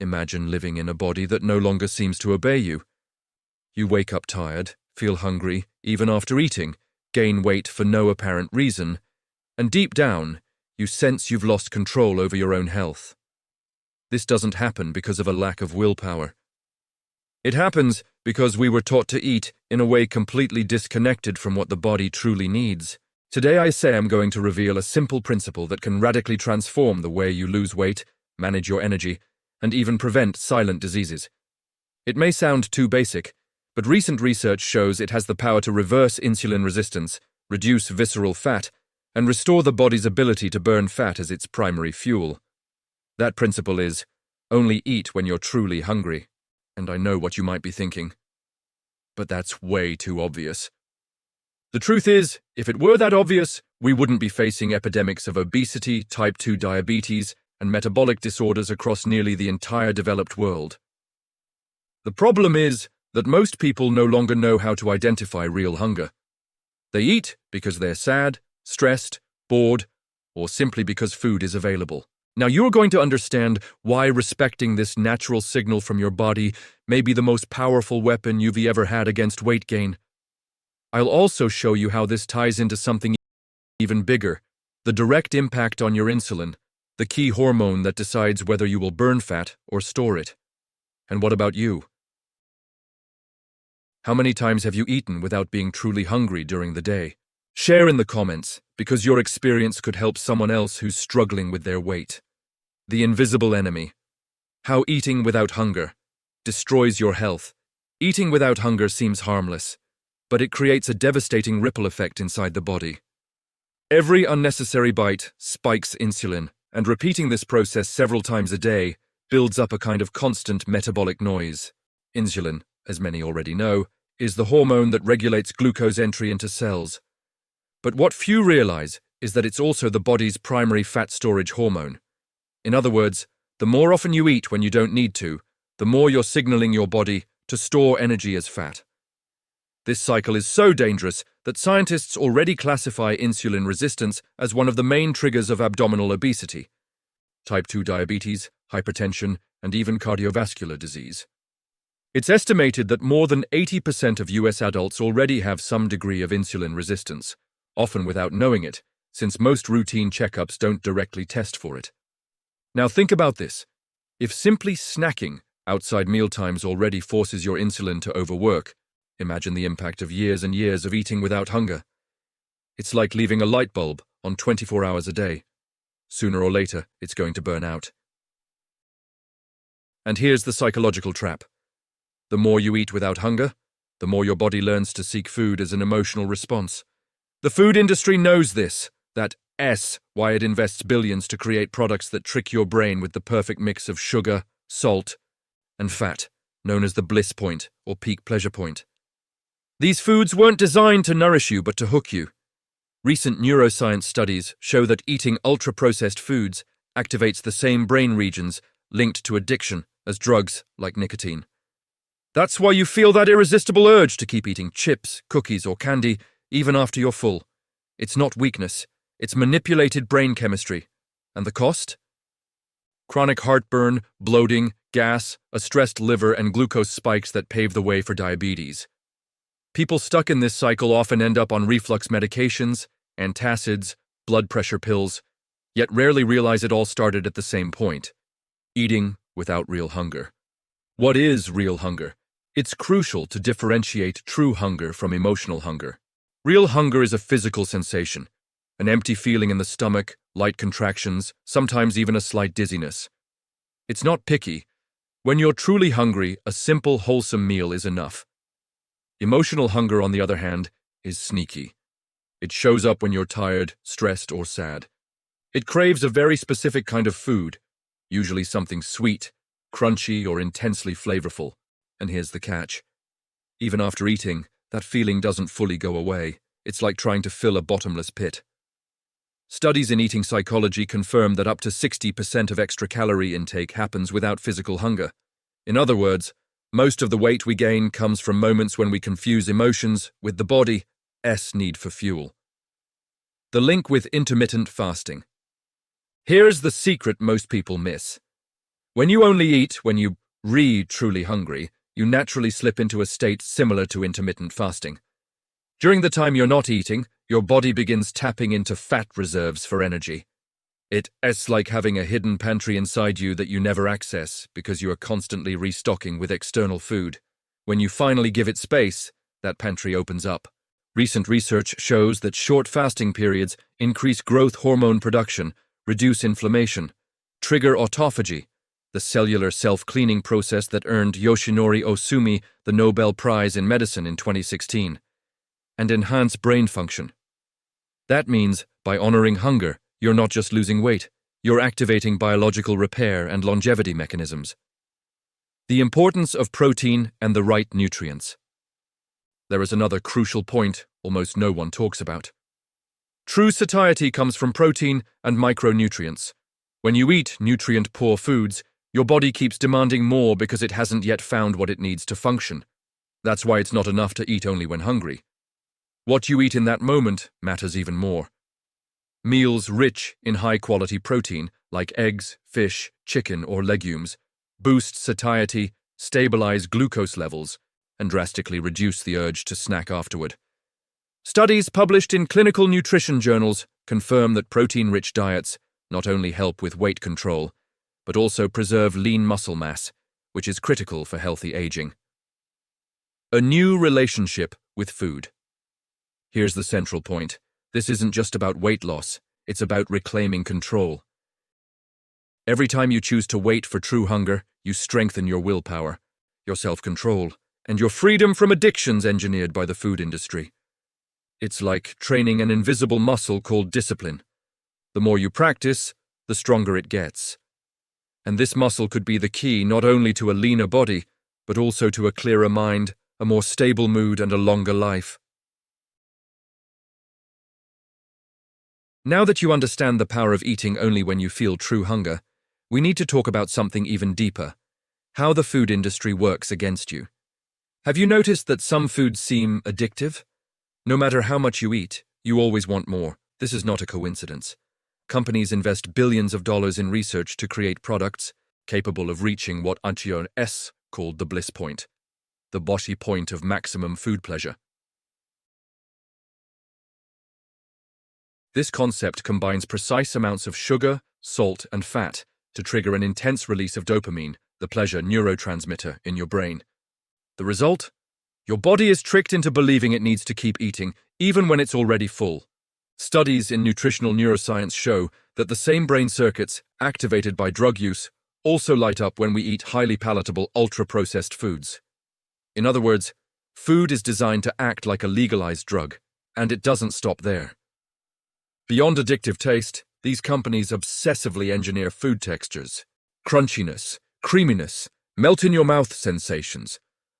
Imagine living in a body that no longer seems to obey you. You wake up tired, feel hungry, even after eating, gain weight for no apparent reason, and deep down, you sense you've lost control over your own health. This doesn't happen because of a lack of willpower. It happens because we were taught to eat in a way completely disconnected from what the body truly needs. Today I say I'm going to reveal a simple principle that can radically transform the way you lose weight, manage your energy, and even prevent silent diseases. It may sound too basic, but recent research shows it has the power to reverse insulin resistance, reduce visceral fat, and restore the body's ability to burn fat as its primary fuel. That principle is, only eat when you're truly hungry. And I know what you might be thinking. But that's way too obvious. The truth is, if it were that obvious, we wouldn't be facing epidemics of obesity, type 2 diabetes, and metabolic disorders across nearly the entire developed world. The problem is that most people no longer know how to identify real hunger. They eat because they're sad, stressed, bored, or simply because food is available. Now you're going to understand why respecting this natural signal from your body may be the most powerful weapon you've ever had against weight gain. I'll also show you how this ties into something even bigger, the direct impact on your insulin, the key hormone that decides whether you will burn fat or store it. And what about you? How many times have you eaten without being truly hungry during the day? Share in the comments, because your experience could help someone else who's struggling with their weight. The invisible enemy. How eating without hunger destroys your health. Eating without hunger seems harmless, but it creates a devastating ripple effect inside the body. Every unnecessary bite spikes insulin, and repeating this process several times a day builds up a kind of constant metabolic noise. Insulin, as many already know, is the hormone that regulates glucose entry into cells. But what few realize is that it's also the body's primary fat storage hormone. In other words, the more often you eat when you don't need to, the more you're signaling your body to store energy as fat. This cycle is so dangerous that scientists already classify insulin resistance as one of the main triggers of abdominal obesity, type 2 diabetes, hypertension, and even cardiovascular disease. It's estimated that more than 80% of US adults already have some degree of insulin resistance, often without knowing it, since most routine checkups don't directly test for it. Now think about this. If simply snacking outside mealtimes already forces your insulin to overwork, imagine the impact of years and years of eating without hunger. It's like leaving a light bulb on 24 hours a day. Sooner or later, it's going to burn out. And here's the psychological trap. The more you eat without hunger, the more your body learns to seek food as an emotional response. The food industry knows this. That's why it invests billions to create products that trick your brain with the perfect mix of sugar, salt, and fat, known as the bliss point or peak pleasure point. These foods weren't designed to nourish you but to hook you. Recent neuroscience studies show that eating ultra-processed foods activates the same brain regions linked to addiction as drugs like nicotine. That's why you feel that irresistible urge to keep eating chips, cookies, or candy even after you're full. It's not weakness, it's manipulated brain chemistry. And the cost? Chronic heartburn, bloating, gas, a stressed liver, and glucose spikes that pave the way for diabetes. People stuck in this cycle often end up on reflux medications, antacids, blood pressure pills, yet rarely realize it all started at the same point: eating without real hunger. What is real hunger? It's crucial to differentiate true hunger from emotional hunger. Real hunger is a physical sensation, an empty feeling in the stomach, light contractions, sometimes even a slight dizziness. It's not picky. When you're truly hungry, a simple, wholesome meal is enough. Emotional hunger, on the other hand, is sneaky. It shows up when you're tired, stressed, or sad. It craves a very specific kind of food, usually something sweet, crunchy, or intensely flavorful. And here's the catch. Even after eating, that feeling doesn't fully go away. It's like trying to fill a bottomless pit. Studies in eating psychology confirm that up to 60% of extra calorie intake happens without physical hunger. In other words, most of the weight we gain comes from moments when we confuse emotions with the body's need for fuel. The link with intermittent fasting. Here's the secret most people miss. When you only eat when you truly hungry, you naturally slip into a state similar to intermittent fasting. During the time you're not eating, your body begins tapping into fat reserves for energy. It's like having a hidden pantry inside you that you never access because you are constantly restocking with external food. When you finally give it space, that pantry opens up. Recent research shows that short fasting periods increase growth hormone production, reduce inflammation, trigger autophagy, the cellular self-cleaning process that earned Yoshinori Ohsumi the Nobel Prize in Medicine in 2016, and enhance brain function. That means, by honoring hunger, you're not just losing weight, you're activating biological repair and longevity mechanisms. The importance of protein and the right nutrients. There is another crucial point almost no one talks about. True satiety comes from protein and micronutrients. When you eat nutrient-poor foods, your body keeps demanding more because it hasn't yet found what it needs to function. That's why it's not enough to eat only when hungry. What you eat in that moment matters even more. Meals rich in high-quality protein, like eggs, fish, chicken, or legumes, boost satiety, stabilize glucose levels, and drastically reduce the urge to snack afterward. Studies published in clinical nutrition journals confirm that protein-rich diets not only help with weight control, but also preserve lean muscle mass, which is critical for healthy aging. A new relationship with food. Here's the central point. This isn't just about weight loss, it's about reclaiming control. Every time you choose to wait for true hunger, you strengthen your willpower, your self-control, and your freedom from addictions engineered by the food industry. It's like training an invisible muscle called discipline. The more you practice, the stronger it gets. And this muscle could be the key not only to a leaner body, but also to a clearer mind, a more stable mood, and a longer life. Now that you understand the power of eating only when you feel true hunger, we need to talk about something even deeper: how the food industry works against you. Have you noticed that some foods seem addictive? No matter how much you eat, you always want more. This is not a coincidence. Companies invest billions of dollars in research to create products capable of reaching what Anchion S. called the bliss point, the Boshi point of maximum food pleasure. This concept combines precise amounts of sugar, salt, and fat to trigger an intense release of dopamine, the pleasure neurotransmitter, in your brain. The result? Your body is tricked into believing it needs to keep eating, even when it's already full. Studies in nutritional neuroscience show that the same brain circuits activated by drug use also light up when we eat highly palatable, ultra-processed foods. In other words, food is designed to act like a legalized drug, and it doesn't stop there. Beyond addictive taste, these companies obsessively engineer food textures, crunchiness, creaminess, melt-in-your-mouth sensations,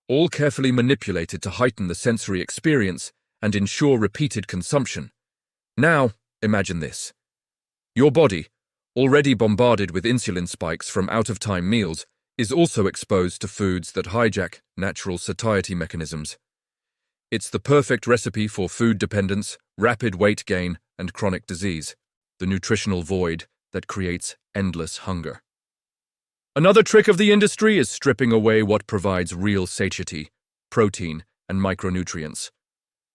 all carefully manipulated to heighten the sensory experience and ensure repeated consumption. Now, imagine this. Your body, already bombarded with insulin spikes from out-of-time meals, is also exposed to foods that hijack natural satiety mechanisms. It's the perfect recipe for food dependence, rapid weight gain, and chronic disease, the nutritional void that creates endless hunger. Another trick of the industry is stripping away what provides real satiety: protein and micronutrients.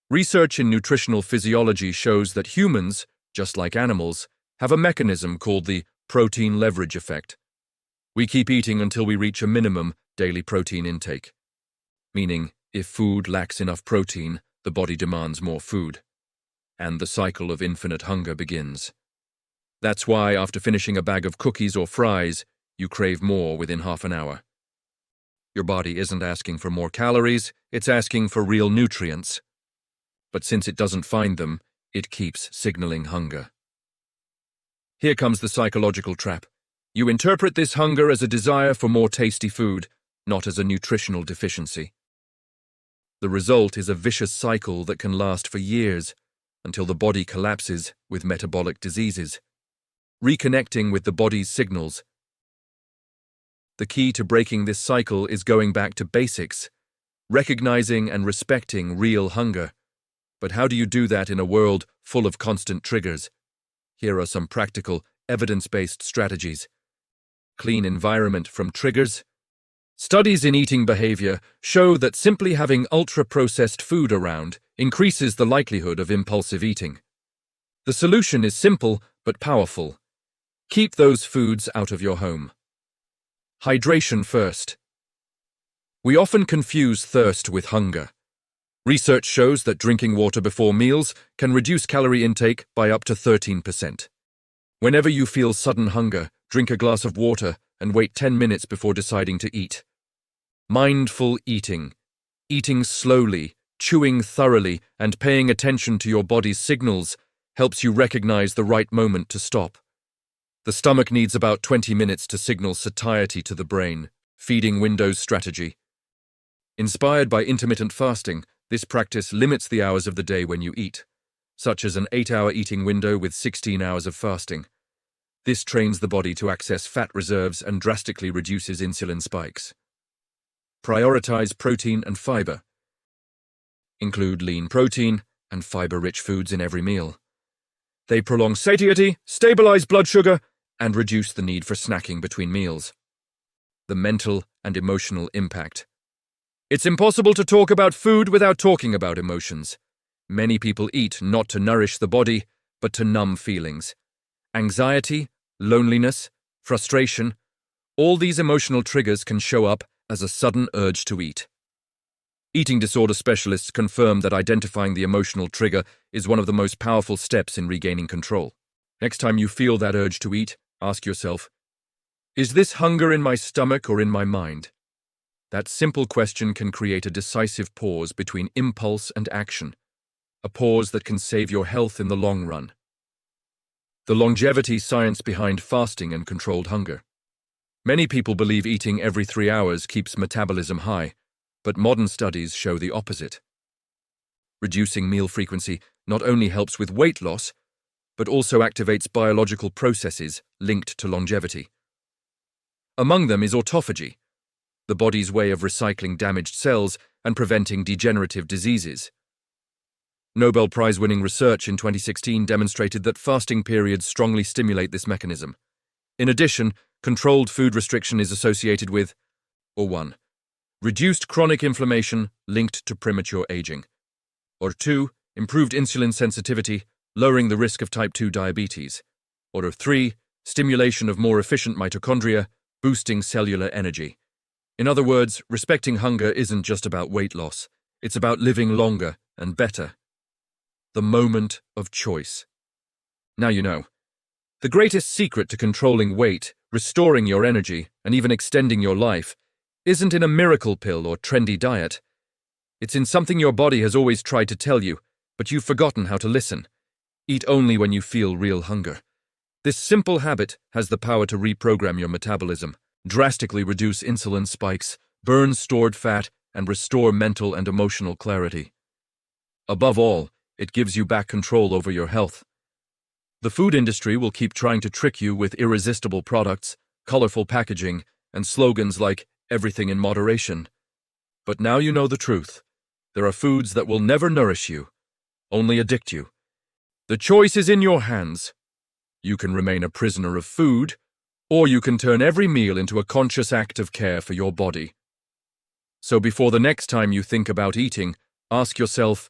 Research in nutritional physiology shows that humans, just like animals, have a mechanism called the protein leverage effect. We keep eating until we reach a minimum daily protein intake. Meaning, if food lacks enough protein, the body demands more food. And the cycle of infinite hunger begins. That's why, after finishing a bag of cookies or fries, you crave more within half an hour. Your body isn't asking for more calories, it's asking for real nutrients. But since it doesn't find them, it keeps signaling hunger. Here comes the psychological trap. You interpret this hunger as a desire for more tasty food, not as a nutritional deficiency. The result is a vicious cycle that can last for years, until the body collapses with metabolic diseases. Reconnecting with the body's signals. The key to breaking this cycle is going back to basics, recognizing and respecting real hunger. But how do you do that in a world full of constant triggers? Here are some practical, evidence-based strategies. clean environment from triggers. Studies in eating behavior show that simply having ultra-processed food around increases the likelihood of impulsive eating. The solution is simple but powerful. Keep those foods out of your home. Hydration first. We often confuse thirst with hunger. Research shows that drinking water before meals can reduce calorie intake by up to 13%. Whenever you feel sudden hunger, drink a glass of water and wait 10 minutes before deciding to eat. Mindful eating. Eating slowly, chewing thoroughly, and paying attention to your body's signals helps you recognize the right moment to stop. The stomach needs about 20 minutes to signal satiety to the brain, feeding windows strategy. Inspired by intermittent fasting, this practice limits the hours of the day when you eat, such as an 8-hour eating window with 16 hours of fasting. This trains the body to access fat reserves and drastically reduces insulin spikes. Prioritize protein and fiber. Include lean protein and fiber-rich foods in every meal. They prolong satiety, stabilize blood sugar, and reduce the need for snacking between meals. The mental and emotional impact. It's impossible to talk about food without talking about emotions. Many people eat not to nourish the body, but to numb feelings. Anxiety, loneliness, frustration, all these emotional triggers can show up as a sudden urge to eat. Eating disorder specialists confirm that identifying the emotional trigger is one of the most powerful steps in regaining control. Next time you feel that urge to eat, ask yourself, is this hunger in my stomach or in my mind? That simple question can create a decisive pause between impulse and action, a pause that can save your health in the long run. The longevity science behind fasting and controlled hunger. Many people believe eating every 3 hours keeps metabolism high, but modern studies show the opposite. Reducing meal frequency not only helps with weight loss, but also activates biological processes linked to longevity. Among them is autophagy, the body's way of recycling damaged cells and preventing degenerative diseases. Nobel Prize-winning research in 2016 demonstrated that fasting periods strongly stimulate this mechanism. In addition, controlled food restriction is associated with 1. Reduced chronic inflammation linked to premature aging, or 2. Improved insulin sensitivity, lowering the risk of type 2 diabetes, or 3. Stimulation of more efficient mitochondria, boosting cellular energy. In other words, respecting hunger isn't just about weight loss, it's about living longer and better. The moment of choice. Now you know. The greatest secret to controlling weight, restoring your energy, and even extending your life isn't in a miracle pill or trendy diet. It's in something your body has always tried to tell you, but you've forgotten how to listen. Eat only when you feel real hunger. This simple habit has the power to reprogram your metabolism, drastically reduce insulin spikes, burn stored fat, and restore mental and emotional clarity. Above all, it gives you back control over your health. The food industry will keep trying to trick you with irresistible products, colorful packaging, and slogans like everything in moderation. But now you know the truth. There are foods that will never nourish you, only addict you. The choice is in your hands. You can remain a prisoner of food, or you can turn every meal into a conscious act of care for your body. So before the next time you think about eating, ask yourself,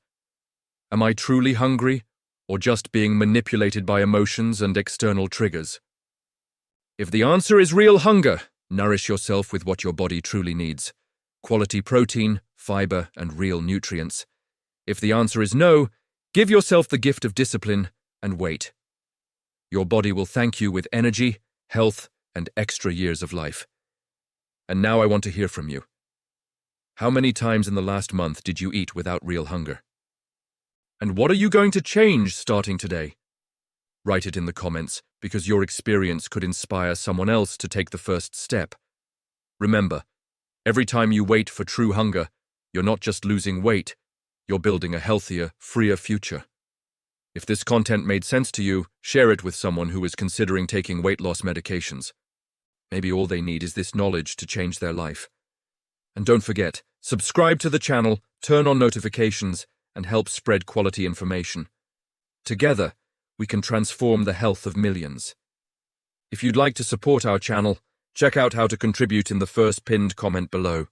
am I truly hungry, or just being manipulated by emotions and external triggers? If the answer is real hunger, nourish yourself with what your body truly needs: quality protein, fiber, and real nutrients. If the answer is no, give yourself the gift of discipline and wait. Your body will thank you with energy, health, and extra years of life. And now I want to hear from you. How many times in the last month did you eat without real hunger? And what are you going to change starting today? Write it in the comments, because your experience could inspire someone else to take the first step. Remember, every time you wait for true hunger, you're not just losing weight, you're building a healthier, freer future. If this content made sense to you, share it with someone who is considering taking weight loss medications. Maybe all they need is this knowledge to change their life. And don't forget, subscribe to the channel, turn on notifications, and help spread quality information. Together, we can transform the health of millions. If you'd like to support our channel, Check out how to contribute in the first pinned comment below.